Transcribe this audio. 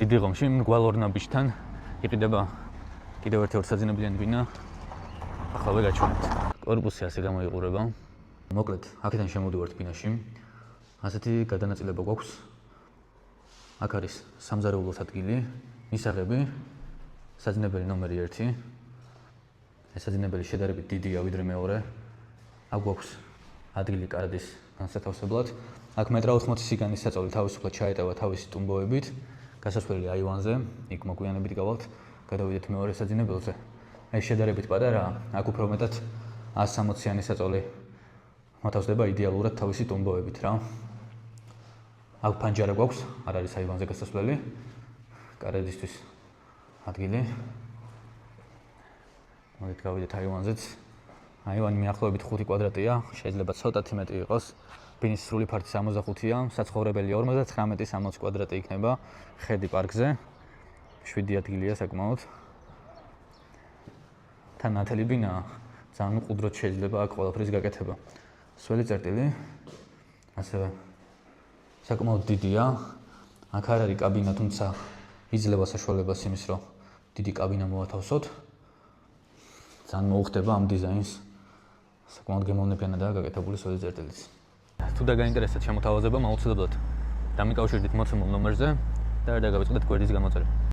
დიდი ღომში გვალორნაბიშთან იყიდება კიდევ ერთი ორსაძინებლიანი ბინა. ახლა გაჩვენებთ. კორპუსი ასე გამოიყურება. მოკლედ, აქედან შემოვიდივართ ბინაში. ასეთი გადანაწილება გვაქვს. აქ არის სამზარეულოს ადგილი, მისაღები, საძინებელი ნომერი 1. ეს საძინებელი შედარებით დიდია ვიდრე მეორე. აქ გვაქვს ადგილი კარდის განსათავსებლად. აქ მეტრა 80 სიგანის საწოლი თავისუფლად ჩაეტევა თავისი ტუმბოებით. გასასვლელი აივანზე, იქ მოგვიანებით გავალთ, გადავიდეთ მეორე საძინებელზე. ეს შედარებით პატარაა, აქ უფრო მეტად 160-იანი საწოლი მოთავსდება იდეალურად თავისი ტუმბოებით რა. აქ ფანჯარა გვაქვს, არ არის აივანზე გასასვლელი. კარედისთვის ადგილი. მოდით გავიდეთ აივანზეც. აივანი მიახლოებით 5 კვადრატია, შეიძლება ცოტათი მეტი იყოს. ბინის სრული ფართი 65-ია, საცხოვრებელი 59-60 კვადრატი იქნება. ხედი პარკზე. 7 ადგილია საკმაოდ. თან ნათელი ბინაა, ძალიან მყუდროდ შეიძლება აქ ყველაფრის გაკეთება. სველი წერტილი. ასევე საკმაოდ დიდია. აქ არ არის კაბინა, თუმცა იძლევა საშუალებას იმის, რომ დიდი კაბინა მოვათავსოთ. ძალიან მოუხდება ამ დიზაინს. საკმაოდ გემოვნებიანადაა გაკეთებული სველი წერტილიც. თუ დაგაინტერესებთ შემოთავაზება, მაუწყებლად დამიკავშირდით მოცემულ ნომერზე და არ დაგავიწყდეთ გვერდის გამოწერა.